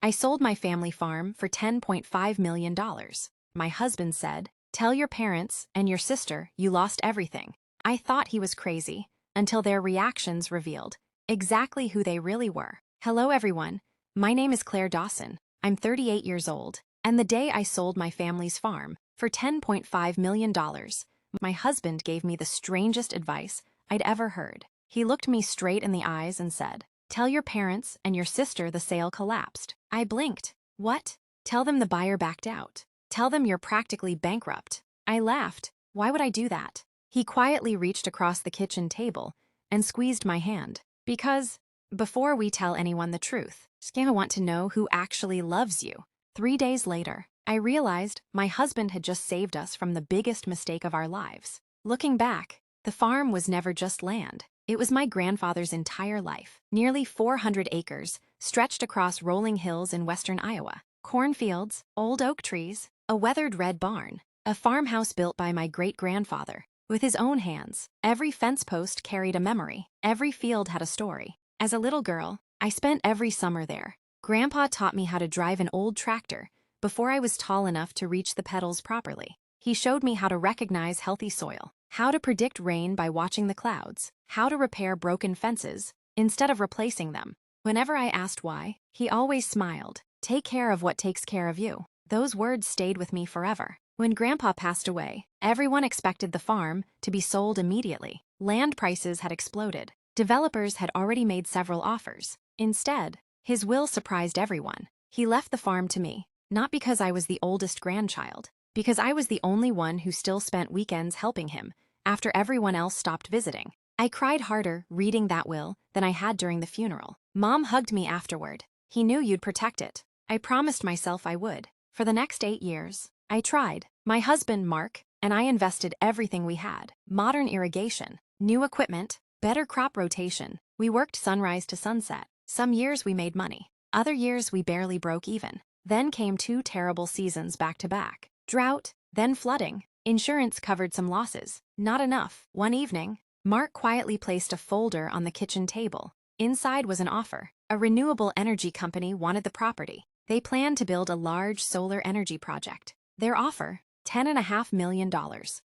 I sold my family farm for $10.5 million. My husband said, "Tell your parents and your sister you lost everything." I thought he was crazy, until their reactions revealed exactly who they really were. Hello everyone, my name is Claire Dawson. I'm 38 years old, and the day I sold my family's farm for $10.5 million, my husband gave me the strangest advice I'd ever heard. He looked me straight in the eyes and said, "Tell your parents and your sister the sale collapsed." I blinked. What? Tell them the buyer backed out. Tell them you're practically bankrupt. I laughed. Why would I do that? He quietly reached across the kitchen table and squeezed my hand. Because, before we tell anyone the truth, I want to know who actually loves you. 3 days later, I realized my husband had just saved us from the biggest mistake of our lives. Looking back, the farm was never just land. It was my grandfather's entire life. Nearly 400 acres, stretched across rolling hills in western Iowa. Cornfields, old oak trees, a weathered red barn, a farmhouse built by my great-grandfather. With his own hands, every fence post carried a memory. Every field had a story. As a little girl, I spent every summer there. Grandpa taught me how to drive an old tractor before I was tall enough to reach the pedals properly. He showed me how to recognize healthy soil, how to predict rain by watching the clouds, how to repair broken fences instead of replacing them. Whenever I asked why, he always smiled. Take care of what takes care of you. Those words stayed with me forever. When Grandpa passed away, everyone expected the farm to be sold immediately. Land prices had exploded. Developers had already made several offers. Instead, his will surprised everyone. He left the farm to me, not because I was the oldest grandchild, because I was the only one who still spent weekends helping him after everyone else stopped visiting. I cried harder reading that will than I had during the funeral. Mom hugged me afterward. "He knew you'd protect it." I promised myself I would. For the next 8 years, I tried. My husband, Mark, and I invested everything we had. Modern irrigation, new equipment, better crop rotation. We worked sunrise to sunset. Some years we made money. Other years we barely broke even. Then came 2 terrible seasons back to back. Drought, then flooding. Insurance covered some losses. Not enough. One evening, Mark quietly placed a folder on the kitchen table. Inside was an offer. A renewable energy company wanted the property. They planned to build a large solar energy project. Their offer, $10.5 million.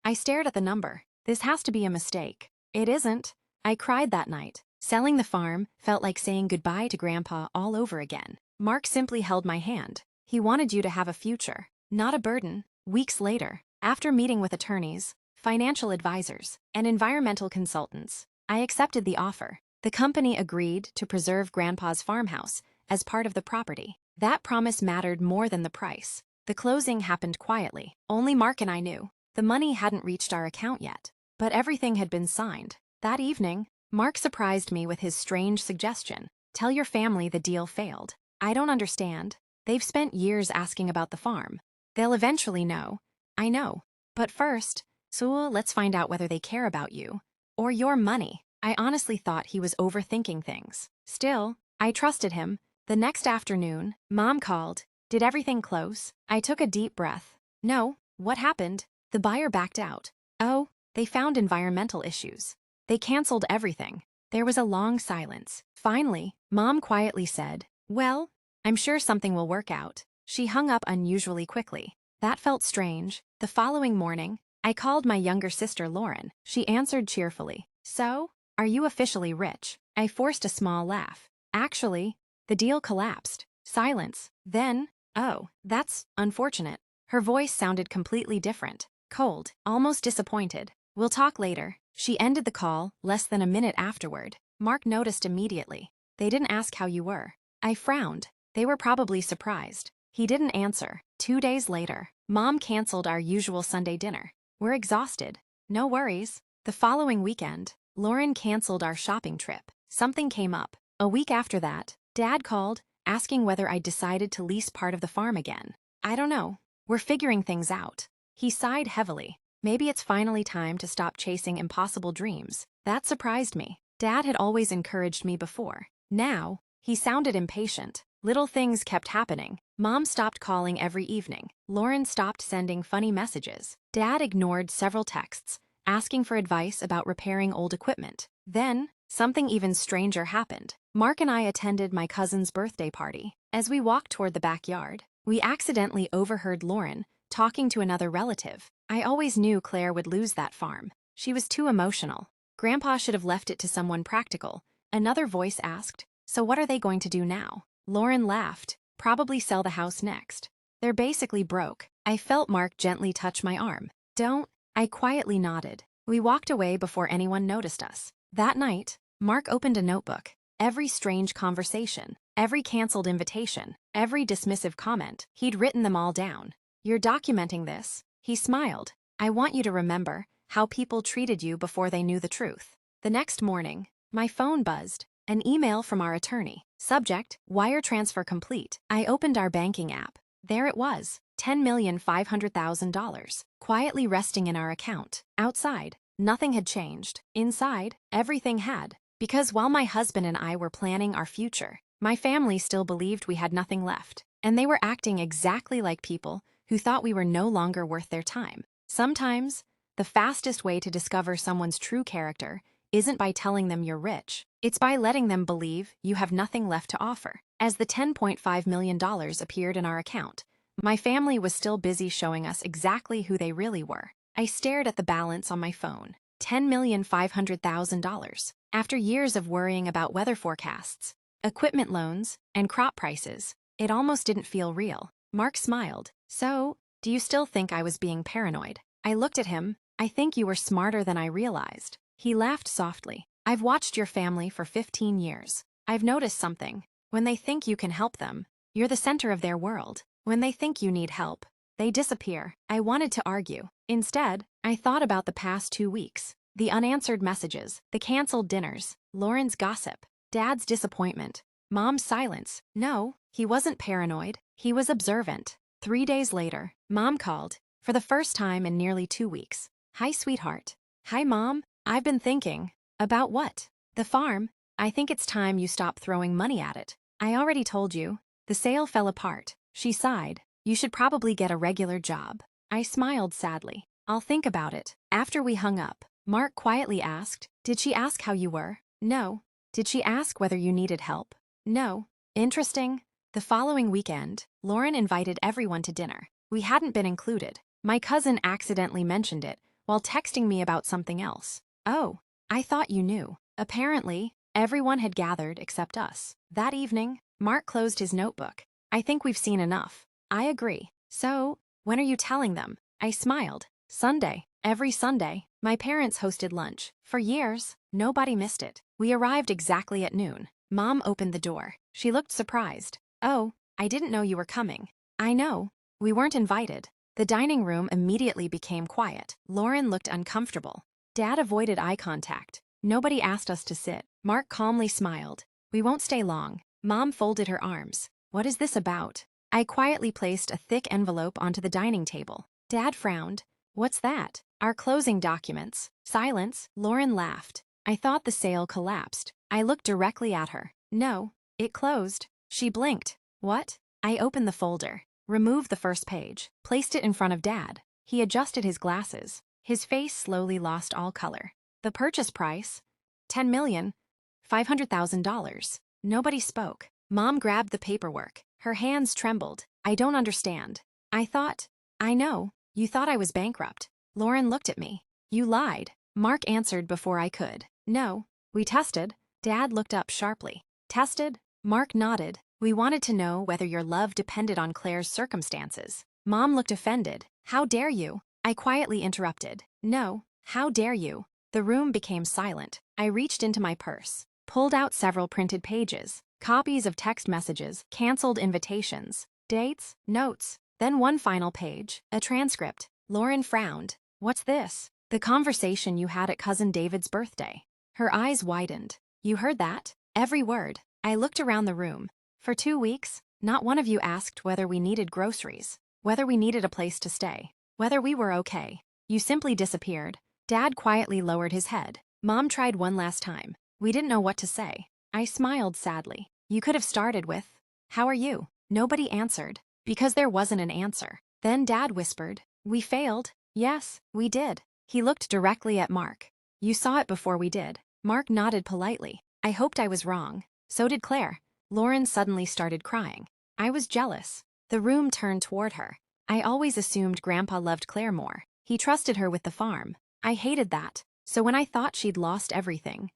I stared at the number. This has to be a mistake. It isn't. I cried that night. Selling the farm felt like saying goodbye to Grandpa all over again. Mark simply held my hand. He wanted you to have a future, not a burden. Weeks later, after meeting with attorneys, financial advisors, and environmental consultants, I accepted the offer. The company agreed to preserve Grandpa's farmhouse as part of the property. That promise mattered more than the price. The closing happened quietly. Only Mark and I knew. The money hadn't reached our account yet, but everything had been signed. That evening, Mark surprised me with his strange suggestion. "Tell your family the deal failed." I don't understand. They've spent years asking about the farm. They'll eventually know. I know. But first, let's find out whether they care about you or your money. I honestly thought he was overthinking things. Still, I trusted him. The next afternoon, Mom called. "Did everything close?" I took a deep breath. "No, what happened?" "The buyer backed out." "Oh, they found environmental issues. They canceled everything." There was a long silence. Finally, Mom quietly said, "Well, I'm sure something will work out." She hung up unusually quickly. That felt strange. The following morning, I called my younger sister Lauren. She answered cheerfully. "So, are you officially rich?" I forced a small laugh. "Actually, the deal collapsed." Silence. Then, "Oh, that's unfortunate." Her voice sounded completely different. Cold, almost disappointed. "We'll talk later." She ended the call less than a minute afterward. Mark noticed immediately. "They didn't ask how you were." I frowned. They were probably surprised. He didn't answer. 2 days later, Mom canceled our usual Sunday dinner. "We're exhausted." "No worries." The following weekend, Lauren canceled our shopping trip. Something came up. A week after that, Dad called, asking whether I'd decided to lease part of the farm again. "I don't know. We're figuring things out." He sighed heavily. Maybe it's finally time to stop chasing impossible dreams. That surprised me. Dad had always encouraged me before. Now, he sounded impatient. Little things kept happening. Mom stopped calling every evening. Lauren stopped sending funny messages. Dad ignored several texts, asking for advice about repairing old equipment. Then, something even stranger happened. Mark and I attended my cousin's birthday party. As we walked toward the backyard, we accidentally overheard Lauren talking to another relative. I always knew Claire would lose that farm. She was too emotional. Grandpa should have left it to someone practical. Another voice asked, "So what are they going to do now?" Lauren laughed. "Probably sell the house next. They're basically broke." I felt Mark gently touch my arm. "Don't." I quietly nodded. We walked away before anyone noticed us. That night, Mark opened a notebook. Every strange conversation, every canceled invitation, every dismissive comment, he'd written them all down. "You're documenting this?" He smiled. "I want you to remember how people treated you before they knew the truth." The next morning, my phone buzzed. An email from our attorney. Subject, wire transfer complete. I opened our banking app. There it was, $10,500,000, quietly resting in our account. Outside, nothing had changed. Inside, everything had. Because while my husband and I were planning our future, my family still believed we had nothing left. And they were acting exactly like people who thought we were no longer worth their time. Sometimes, the fastest way to discover someone's true character isn't by telling them you're rich. It's by letting them believe you have nothing left to offer. As the $10.5 million appeared in our account, my family was still busy showing us exactly who they really were. I stared at the balance on my phone. $10,500,000. After years of worrying about weather forecasts, equipment loans, and crop prices, it almost didn't feel real. Mark smiled. "So, do you still think I was being paranoid?" I looked at him. "I think you were smarter than I realized." He laughed softly. "I've watched your family for 15 years. I've noticed something. When they think you can help them, you're the center of their world. When they think you need help, they disappear." I wanted to argue. Instead, I thought about the past 2 weeks. The unanswered messages, the canceled dinners, Lauren's gossip, Dad's disappointment, Mom's silence. No, he wasn't paranoid. He was observant. 3 days later, Mom called, for the first time in nearly 2 weeks. "Hi, sweetheart." "Hi, Mom. I've been thinking." "About what?" "The farm. I think it's time you stop throwing money at it." "I already told you. The sale fell apart." She sighed. "You should probably get a regular job." I smiled sadly. "I'll think about it." After we hung up, Mark quietly asked, "Did she ask how you were?" "No." "Did she ask whether you needed help?" "No." Interesting. The following weekend, Lauren invited everyone to dinner. We hadn't been included. My cousin accidentally mentioned it while texting me about something else. "Oh, I thought you knew." Apparently, everyone had gathered except us. That evening, Mark closed his notebook. "I think we've seen enough." "I agree." "So, when are you telling them?" I smiled. "Sunday." Every Sunday, my parents hosted lunch. For years, nobody missed it. We arrived exactly at noon. Mom opened the door. She looked surprised. "Oh, I didn't know you were coming." "I know. We weren't invited." The dining room immediately became quiet. Lauren looked uncomfortable. Dad avoided eye contact. Nobody asked us to sit. Mark calmly smiled. "We won't stay long." Mom folded her arms. "What is this about?" I quietly placed a thick envelope onto the dining table. Dad frowned. "What's that?" "Our closing documents." Silence. Lauren laughed. "I thought the sale collapsed." I looked directly at her. "No, it closed." She blinked. "What?" I opened the folder, removed the first page, placed it in front of Dad. He adjusted his glasses. His face slowly lost all color. "The purchase price? $10,500,000. Nobody spoke. Mom grabbed the paperwork. Her hands trembled. "I don't understand." I thought. "I know. You thought I was bankrupt." Lauren looked at me. "You lied." Mark answered before I could. "No. We tested." Dad looked up sharply. "Tested?" Mark nodded. "We wanted to know whether your love depended on Claire's circumstances." Mom looked offended. "How dare you?" I quietly interrupted. "No. How dare you?" The room became silent. I reached into my purse, pulled out several printed pages, copies of text messages, canceled invitations, dates, notes, then one final page, a transcript. Lauren frowned. "What's this?" "The conversation you had at Cousin David's birthday." Her eyes widened. "You heard that?" "Every word." I looked around the room. "For 2 weeks, not one of you asked whether we needed groceries, whether we needed a place to stay, whether we were okay. You simply disappeared." Dad quietly lowered his head. Mom tried one last time. We didn't know what to say. I smiled sadly. "You could have started with, 'How are you?'" Nobody answered, because there wasn't an answer. Then Dad whispered, "We failed." "Yes, we did." He looked directly at Mark. "You saw it before we did." Mark nodded politely. I hoped I was wrong. So did Claire. Lauren suddenly started crying. I was jealous. The room turned toward her. I always assumed Grandpa loved Claire more. He trusted her with the farm. I hated that. So when I thought she'd lost everything,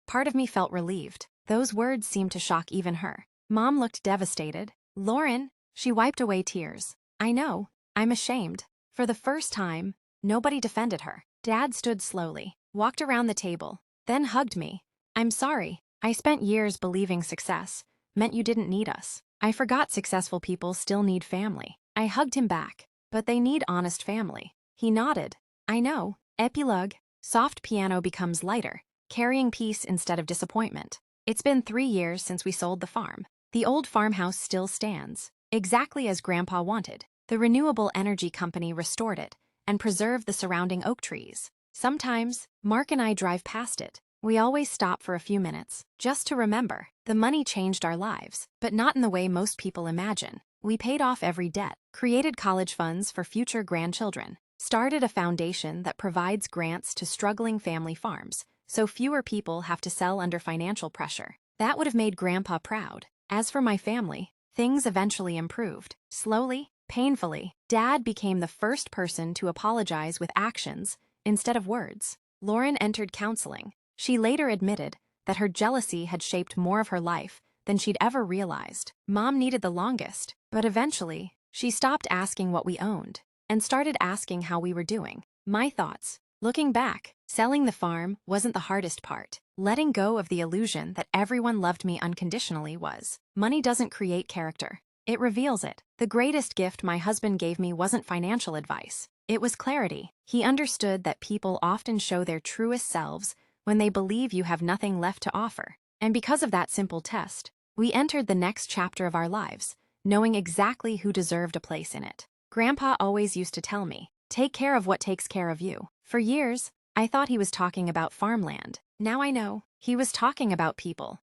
part of me felt relieved. Those words seemed to shock even her. Mom looked devastated. Lauren, she wiped away tears. I know. I'm ashamed. For the first time, nobody defended her. Dad stood slowly, walked around the table, then hugged me. I'm sorry. I spent years believing success meant you didn't need us. I forgot successful people still need family. I hugged him back. But they need honest family. He nodded. I know. Epilogue. Soft piano becomes lighter, carrying peace instead of disappointment. It's been 3 years since we sold the farm. The old farmhouse still stands, exactly as Grandpa wanted. The renewable energy company restored it and preserved the surrounding oak trees. Sometimes, Mark and I drive past it. We always stop for a few minutes, just to remember. The money changed our lives, but not in the way most people imagine. We paid off every debt, created college funds for future grandchildren, started a foundation that provides grants to struggling family farms, so fewer people have to sell under financial pressure. That would have made Grandpa proud. As for my family, things eventually improved. Slowly, painfully, Dad became the first person to apologize with actions instead of words. Lauren entered counseling. She later admitted that her jealousy had shaped more of her life than she'd ever realized. Mom needed the longest, but eventually, she stopped asking what we owned and started asking how we were doing. My thoughts. Looking back, selling the farm wasn't the hardest part. Letting go of the illusion that everyone loved me unconditionally was. Money doesn't create character. It reveals it. The greatest gift my husband gave me wasn't financial advice. It was clarity. He understood that people often show their truest selves when they believe you have nothing left to offer. And because of that simple test, we entered the next chapter of our lives, knowing exactly who deserved a place in it. Grandpa always used to tell me, take care of what takes care of you. For years, I thought he was talking about farmland. Now I know he was talking about people.